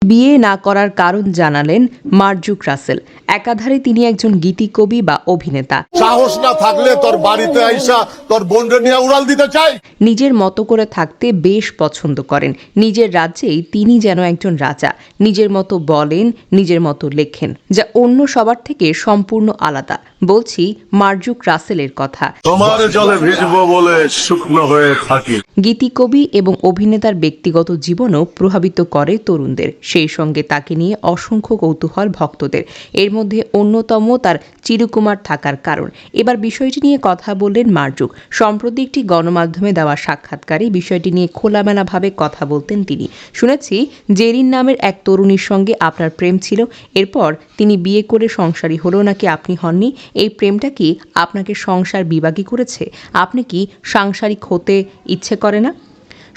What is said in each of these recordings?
বিয়ে না করার কারণ জানালেন মার্জুক রাসেল। একাধারে তিনি একজন গীতিকবি বা অভিনেতা। সাহস না থাকলে তোর বাড়িতে আইসা তোর বোনরে নিয়ে উড়াল দিতে চাই। নিজের মতো করে থাকতে বেশ পছন্দ করেন। নিজের রাজ্যেই তিনি যেন একজন রাজা। নিজের মতো বলেন, নিজের মতো লেখেন, যা অন্য সবার থেকে সম্পূর্ণ আলাদা। বলছি মার্জুক রাসেলের কথা। তোমার জলে ভিজবো বলে শুকনো হয়ে থাকি। গীতিকবি এবং অভিনেতার ব্যক্তিগত জীবনও প্রভাবিত করে তরুণদের। সেই সঙ্গে তাকে নিয়ে অসংখ্য কৌতূহল ভক্তদের। এর মধ্যে অন্যতম তার চিরকুমার থাকার কারণ। এবার বিষয়টি নিয়ে কথা বললেন মার্জুক। সম্প্রতি একটি গণমাধ্যমে দেওয়া সাক্ষাৎকারে বিষয়টি নিয়ে খোলামেলাভাবে কথা বলতেন তিনি। শুনেছি জেরিন নামের এক তরুণীর সঙ্গে আপনার প্রেম ছিল, এরপর তিনি বিয়ে করে সংসারী হলো নাকি আপনি হননি? এই প্রেমটা কি আপনাকে সংসার বিভাগী করেছে? আপনি কি সাংসারিক হতে ইচ্ছে করে না?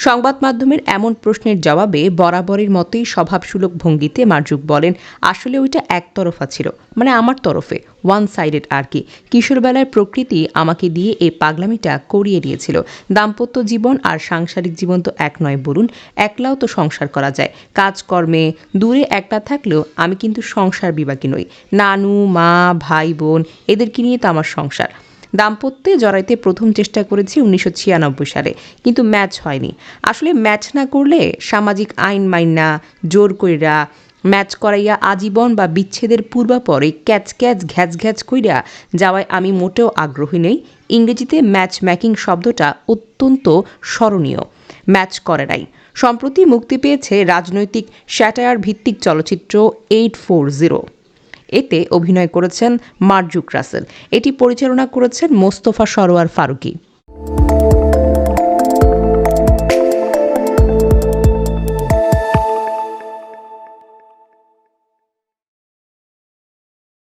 সংবাদ মাধ্যমের এমন প্রশ্নের জবাবে বরাবরের মতোই স্বভাবসুলভ ভঙ্গিতে মার্জুক বলেন, আসলে ওইটা একতরফা ছিল, মানে আমার তরফে, ওয়ান সাইডেড আর কি। কিশোরবেলার প্রকৃতি আমাকে দিয়ে এই পাগলামিটা করিয়ে দিয়েছিল। দাম্পত্য জীবন আর সাংসারিক জীবন তো এক নয় বলুন। একলাও তো সংসার করা যায়, কাজকর্মে দূরে একলা থাকলেও আমি কিন্তু সংসার বিভাগী নই। নানু, মা, ভাই, বোন এদেরকে নিয়ে তো আমার সংসার। দাম্পত্যে জড়াইতে প্রথম চেষ্টা করেছি 1996 সালে, কিন্তু ম্যাচ হয়নি। আসলে ম্যাচ না করলে সামাজিক আইন মাইনা জোর কইরা ম্যাচ করাইয়া আজীবন বা বিচ্ছেদের পূর্বাপরে ক্যাচ ক্যাচ ঘ্যাচ ঘ্যাচ কইরা যাওয়ায় আমি মোটেও আগ্রহী নই। ইংরেজিতে ম্যাচ মেকিং শব্দটা অত্যন্ত স্মরণীয়। ম্যাচ করে নাই। সম্প্রতি মুক্তি পেয়েছে রাজনৈতিক স্যাটায়ার ভিত্তিক চলচ্চিত্র 840। এতে অভিনয় করেছেন মার্জুক রাসেল। এটি পরিচালনা করেছেন মোস্তফা সরোয়ার ফারুকী।